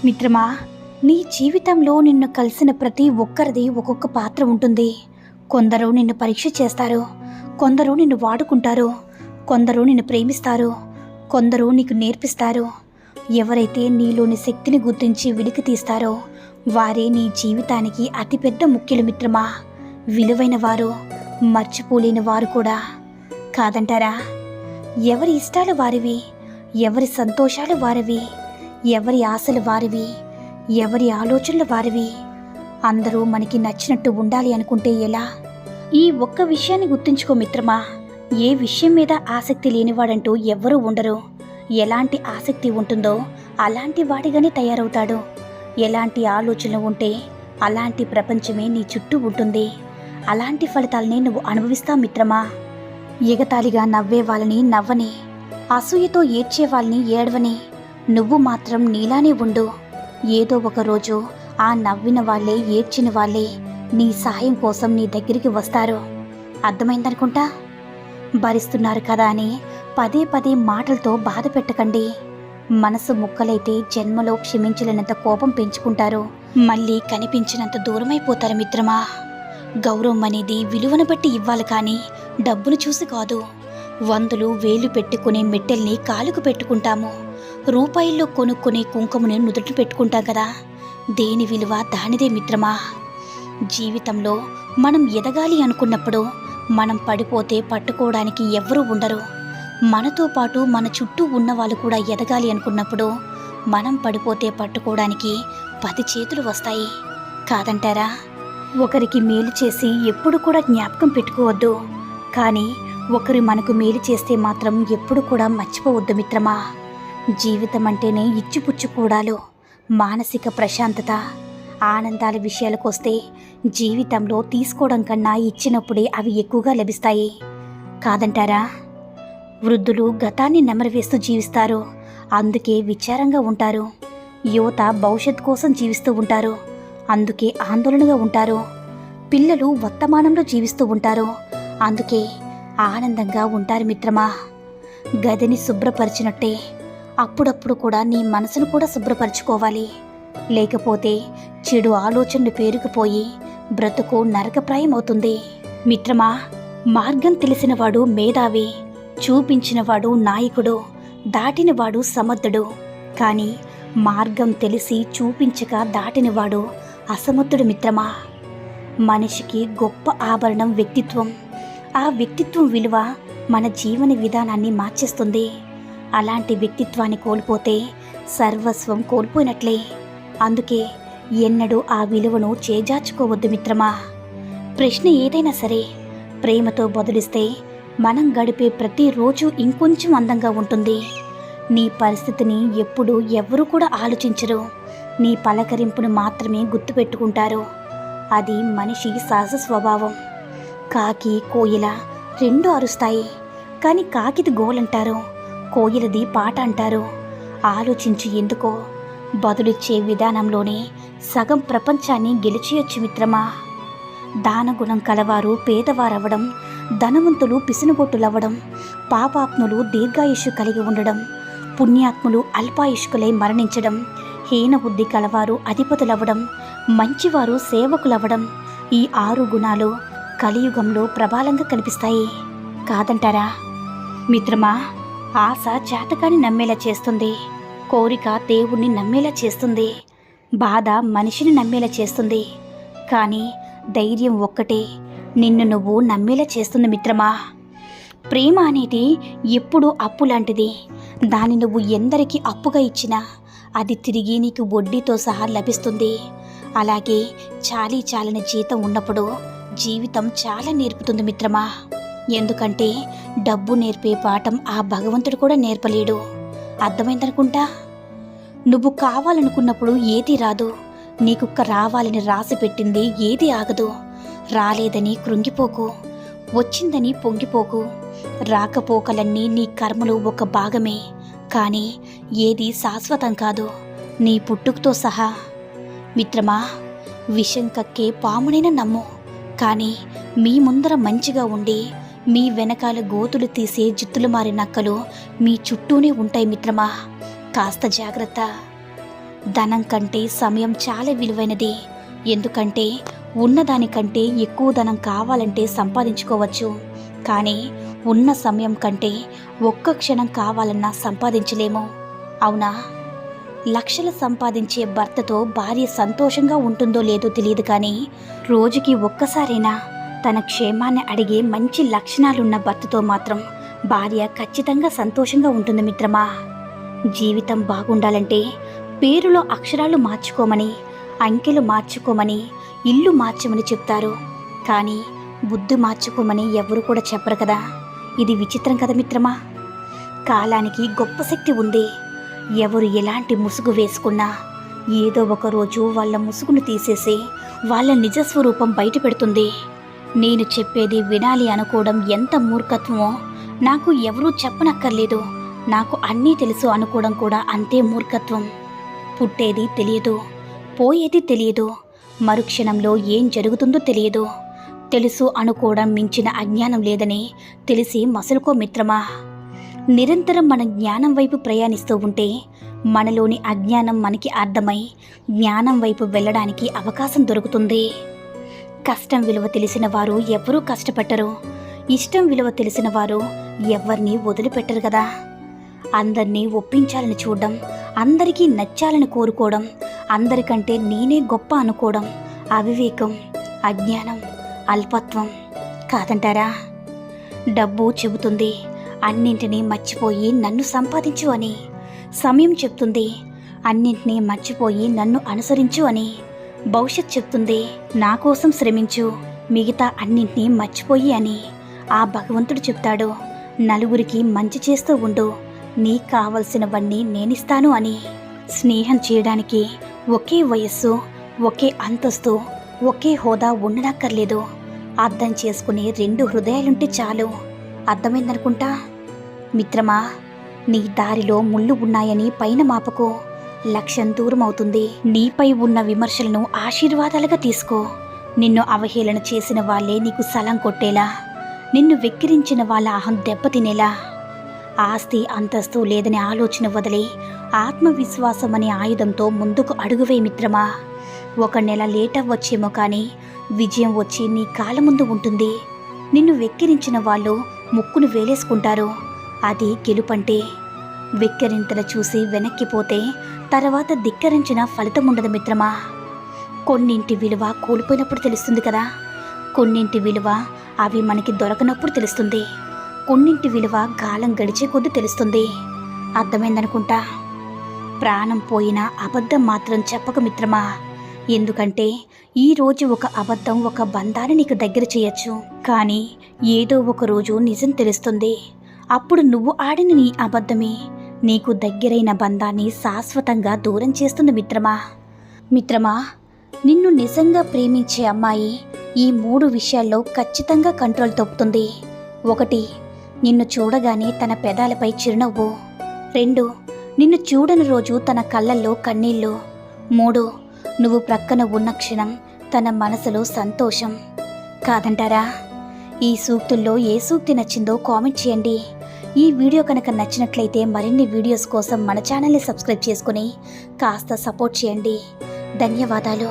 మిత్రమా, నీ జీవితంలో నిన్ను కలిసిన ప్రతి ఒక్కరిది ఒక్కొక్క పాత్ర ఉంటుంది. కొందరు నిన్ను పరీక్ష చేస్తారు, కొందరు నిన్ను వాడుకుంటారు, కొందరు నిన్ను ప్రేమిస్తారు, కొందరు నీకు నేర్పిస్తారు. ఎవరైతే నీలోని శక్తిని గుర్తించి వెలికి తీస్తారో వారే నీ జీవితానికి అతిపెద్ద ముఖ్యులు మిత్రమా. విలువైన వారు, మర్చిపోలేని వారు కూడా కాదంటారా? ఎవరి ఇష్టాలు వారివి, ఎవరి సంతోషాలు వారివి, ఎవరి ఆశలు వారివి, ఎవరి ఆలోచనలు వారివి. అందరూ మనకి నచ్చినట్టు ఉండాలి అనుకుంటే ఎలా? ఈ ఒక్క విషయాన్ని గుర్తుంచుకో మిత్రమా. ఏ విషయం మీద ఆసక్తి లేనివాడంటూ ఎవ్వరూ ఉండరు. ఎలాంటి ఆసక్తి ఉంటుందో అలాంటి వాడిగానే తయారవుతాడు. ఎలాంటి ఆలోచనలు ఉంటే అలాంటి ప్రపంచమే నీ చుట్టూ ఉంటుంది. అలాంటి ఫలితాలనే నువ్వు అనుభవిస్తావు మిత్రమా. ఎగతాళిగా నవ్వే వాళ్ళని నవ్వని, అసూయతో ఏడ్చే వాళ్ళని ఏడవని, నువ్వు మాత్రం నీలానే ఉండు. ఏదో ఒక రోజు ఆ నవ్విన వాళ్ళే, ఏడ్చిన వాళ్ళే నీ సహాయం కోసం నీ దగ్గరికి వస్తారు. అర్థమైందనుకుంటా. భరిస్తున్నారు కదా అని పదే పదే మాటలతో బాధ పెట్టకండి. మనసు ముక్కలైతే జన్మలో క్షమించలేనంత కోపం పెంచుకుంటారు. మళ్ళీ కనిపించినంత దూరమైపోతారు మిత్రమా. గౌరవం అనేది విలువను బట్టి ఇవ్వాలి కానీ డబ్బును చూసి కాదు. వందలు వేలు పెట్టుకునే మెట్టెల్ని కాలుకు పెట్టుకుంటాము. రూపాయల్లో కొనుక్కునే కుంకుమని నుదుట పెట్టుకుంటాం కదా. దేని విలువ దానిదే మిత్రమా. జీవితంలో మనం ఎదగాలి అనుకున్నప్పుడు మనం పడిపోతే పట్టుకోవడానికి ఎవ్వరూ ఉండరు. మనతో పాటు మన చుట్టూ ఉన్నవాళ్ళు కూడా ఎదగాలి అనుకున్నప్పుడు మనం పడిపోతే పట్టుకోవడానికి 10 చేతులు వస్తాయి కాదంటారా? ఒకరికి మేలు చేసి ఎప్పుడు కూడా జ్ఞాపకం పెట్టుకోవద్దు, కానీ ఒకరు మనకు మేలు చేస్తే మాత్రం ఎప్పుడు కూడా మర్చిపోవద్దు మిత్రమా. జీవితం అంటేనే ఇచ్చిపుచ్చుకోవడాలు, మానసిక ప్రశాంతత, ఆనందాల విషయాలకొస్తే జీవితంలో తీసుకోవడం కన్నా ఇచ్చినప్పుడే అవి ఎక్కువగా లభిస్తాయి కాదంటారా? వృద్ధులు గతాన్ని నెమరవేస్తూ జీవిస్తారు, అందుకే విచారంగా ఉంటారు. యువత భవిష్యత్ కోసం జీవిస్తూ ఉంటారు, అందుకే ఆందోళనగా ఉంటారు. పిల్లలు వర్తమానంలో జీవిస్తూ ఉంటారు, అందుకే ఆనందంగా ఉంటారు మిత్రమా. గదిని శుభ్రపరిచినట్టే అప్పుడప్పుడు కూడా నీ మనసును కూడా శుభ్రపరచుకోవాలి. లేకపోతే చెడు ఆలోచనలు పేరుకుపోయి బ్రతుకు నరకప్రాయమవుతుంది మిత్రమా. మార్గం తెలిసినవాడు మేధావి, చూపించినవాడు నాయకుడు, దాటినవాడు సమర్థుడు. కానీ మార్గం తెలిసి చూపించక దాటినవాడు అసమర్థుడు మిత్రమా. మనిషికి గొప్ప ఆభరణం వ్యక్తిత్వం. ఆ వ్యక్తిత్వం విలువ మన జీవన విధానాన్ని మార్చేస్తుంది. అలాంటి వ్యక్తిత్వాన్ని కోల్పోతే సర్వస్వం కోల్పోయినట్లే. అందుకే ఎన్నడూ ఆ విలువను చేజార్చుకోవద్దు మిత్రమా. ప్రశ్న ఏదైనా సరే ప్రేమతో బదులిస్తే మనం గడిపే ప్రతిరోజు ఇంకొంచెం అందంగా ఉంటుంది. నీ పరిస్థితిని ఎప్పుడూ ఎవ్వరూ కూడా ఆలోచించరు. నీ పలకరింపును మాత్రమే గుర్తుపెట్టుకుంటారు. అది మనిషి సహజ స్వభావం. కాకి కోయిల రెండు అరుస్తాయి, కానీ కాకిది గోలంటారు, కోయిలది పాట అంటారు. ఆలోచించి ఎందుకో బదులిచ్చే విధానంలోనే సగం ప్రపంచాన్ని గెలిచేయొచ్చు మిత్రమా. దానగుణం కలవారు పేదవారవ్వడం, ధనవంతులు పిసినుగొట్టులవ్వడం, పాపాత్ములు దీర్ఘాయుష్యు కలిగి ఉండడం, పుణ్యాత్ములు అల్పాయుష్కులై మరణించడం, హీనబుద్ధి కలవారు అధిపతులవ్వడం, మంచివారు సేవకులవ్వడం, ఈ 6 గుణాలు కలియుగంలో ప్రబలంగా కనిపిస్తాయి కాదంటారా? మిత్రమా, ఆశ చేతకాని నమ్మేలా చేస్తుంది, కోరిక దేవుణ్ణి నమ్మేలా చేస్తుంది, బాధ మనిషిని నమ్మేలా చేస్తుంది, కానీ ధైర్యం ఒక్కటే నిన్ను నువ్వు నమ్మేలా చేస్తుంది మిత్రమా. ప్రేమ అనేది ఎప్పుడూ అప్పు లాంటిది. దాన్ని నువ్వు ఎందరికి అప్పుగా ఇచ్చినా అది తిరిగి నీకు వడ్డీతో సహా లభిస్తుంది. అలాగే చాలీ చాలని జీతం ఉన్నప్పుడు జీవితం చాలా నేర్పుతుంది మిత్రమా. ఎందుకంటే డబ్బు నేర్పే పాఠం ఆ భగవంతుడు కూడా నేర్పలేడు. అర్థమైందనుకుంటా. నువ్వు కావాలనుకున్నప్పుడు ఏది రాదు, నీకు రావాలని రాసి పెట్టింది ఏది ఆగదు. రాలేదని కృంగిపోకు, వచ్చిందని పొంగిపోకు. రాకపోకలన్నీ నీ కర్మలు ఒక భాగమే, కానీ ఏది శాశ్వతం కాదు, నీ పుట్టుకతో సహా. మిత్రమా, విషం కక్కే పామునైనా నమ్ము, కానీ మీ ముందర మంచిగా ఉండి మీ వెనకాల గోతులు తీసే జిత్తులు మారి నక్కలు మీ చుట్టూనే ఉంటాయి మిత్రమా. కాస్త జాగ్రత్త. ధనం కంటే సమయం చాలా విలువైనది. ఎందుకంటే ఉన్నదానికంటే ఎక్కువ ధనం కావాలంటే సంపాదించుకోవచ్చు, కానీ ఉన్న సమయం కంటే ఒక్క క్షణం కావాలన్నా సంపాదించలేము. అవునా? లక్షలు సంపాదించే భర్తతో భార్య సంతోషంగా ఉంటుందో లేదో తెలియదు, కానీ రోజుకి ఒక్కసారైనా తన క్షేమాన్ని అడిగే మంచి లక్షణాలున్న భర్తతో మాత్రం భార్య ఖచ్చితంగా సంతోషంగా ఉంటుంది మిత్రమా. జీవితం బాగుండాలంటే పేరులో అక్షరాలు మార్చుకోమని, అంకెలు మార్చుకోమని, ఇల్లు మార్చమని చెప్తారు, కానీ బుద్ధి మార్చుకోమని ఎవరు కూడా చెప్పరు కదా. ఇది విచిత్రం కదా మిత్రమా. కాలానికి గొప్ప శక్తి ఉంది. ఎవరు ఎలాంటి ముసుగు వేసుకున్నా ఏదో ఒక రోజు వాళ్ళ ముసుగును తీసేసి వాళ్ళ నిజస్వరూపం బయట పెడుతుంది. నేను చెప్పేది వినాలి అనుకోవడం ఎంత మూర్ఖత్వమో, నాకు ఎవరూ చెప్పనక్కర్లేదు, నాకు అన్నీ తెలుసు అనుకోవడం కూడా అంతే మూర్ఖత్వం. పుట్టేది తెలియదు, పోయేది తెలియదు, మరుక్షణంలో ఏం జరుగుతుందో తెలియదు. తెలుసు అనుకోవడం మించిన అజ్ఞానం లేదని తెలిసి మసలుకో మిత్రమా. నిరంతరం మన జ్ఞానం వైపు ప్రయాణిస్తూ ఉంటే మనలోని అజ్ఞానం మనకి అర్థమై జ్ఞానం వైపు వెళ్ళడానికి అవకాశం దొరుకుతుంది. కష్టం విలువ తెలిసిన వారు ఎవ్వరూ కష్టపట్టరు. ఇష్టం విలువ తెలిసిన వారు ఎవరిని వదిలిపెట్టరు కదా. అందరినీ ఒప్పించాలని చూడడం, అందరికీ నచ్చాలని కోరుకోవడం, అందరికంటే నేనే గొప్ప అనుకోవడం అవివేకం, అజ్ఞానం, అల్పత్వం కాదంటారా? డబ్బు చెబుతుంది అన్నింటినీ మర్చిపోయి నన్ను సంపాదించు అని. సమయం చెప్తుంది అన్నింటినీ మర్చిపోయి నన్ను అనుసరించు అని. భవిష్యత్ చెప్తుంది నా కోసం శ్రమించు, మిగతా అన్నింటినీ మర్చిపోయి అని. ఆ భగవంతుడు చెప్తాడు నలుగురికి మంచి చేస్తూ ఉండు, నీకు కావలసినవన్నీ నేనిస్తాను అని. స్నేహం చేయడానికి ఒకే వయస్సు, ఒకే అంతస్తు, ఒకే హోదా ఉండనక్కర్లేదు. అర్థం చేసుకునే 2 హృదయాలుంటే చాలు. అర్థమైందనుకుంటా. మిత్రమా, నీ దారిలో ముళ్ళు ఉన్నాయని పైన మాపకు. లక్ష్యం దూరం అవుతుంది. నీపై ఉన్న విమర్శలను ఆశీర్వాదాలుగా తీసుకో. నిన్ను అవహేళన చేసిన వాళ్ళే నీకు సలం కొట్టేలా, నిన్ను వెక్కిరించిన వాళ్ళ అహం దెబ్బతినేలా. ఆస్తి అంతస్తు లేదని ఆలోచన వదిలి ఆత్మవిశ్వాసం అనే ఆయుధంతో ముందుకు అడుగువే మిత్రమా. 1 నెల లేట్ అవ్వచ్చేమో, కానీ విజయం వచ్చి నీ కాళ్ళ ముందు ఉంటుంది. నిన్ను వెక్కిరించిన వాళ్ళు ముక్కును వేలేసుకుంటారు. అది గెలుపంటే. వెక్కిరింతలు చూసి వెనక్కిపోతే తర్వాత ధిక్కరించిన ఫలితం ఉండదు మిత్రమా. కొన్నింటి విలువ కోల్పోయినప్పుడు తెలుస్తుంది కదా. కొన్నింటి విలువ అవి మనకి దొరకనప్పుడు తెలుస్తుంది. కొన్నింటి విలువ కాలం గడిచే కొద్దీ తెలుస్తుంది. అర్థమైందనుకుంటా. ప్రాణం పోయినా అబద్ధం మాత్రం చెప్పక మిత్రమా. ఎందుకంటే ఈరోజు ఒక అబద్ధం ఒక బంధాన్ని నీకు దగ్గర చేయొచ్చు, కానీ ఏదో ఒక రోజు నిజం తెలుస్తుంది. అప్పుడు నువ్వు ఆడిన నీ అబద్ధమే నీకు దగ్గరైన బంధాన్ని శాశ్వతంగా దూరం చేస్తుంది మిత్రమా. మిత్రమా, నిన్ను నిజంగా ప్రేమించే అమ్మాయి ఈ 3 విషయాల్లో ఖచ్చితంగా కంట్రోల్ తప్పుతుంది. 1, నిన్ను చూడగానే తన పెదాలపై చిరునవ్వు. 2, నిన్ను చూడని రోజు తన కళ్ళల్లో కన్నీళ్ళు. 3, నువ్వు ప్రక్కన ఉన్న క్షణం తన మనసులో సంతోషం. కాదంటారా? ఈ సూక్తుల్లో ఏ సూక్తి నచ్చిందో కామెంట్ చేయండి. ఈ వీడియో కనుక నచ్చినట్లయితే మరిన్ని వీడియోస్ కోసం మన ఛానల్ని సబ్స్క్రైబ్ చేసుకుని కాస్త సపోర్ట్ చేయండి. ధన్యవాదాలు.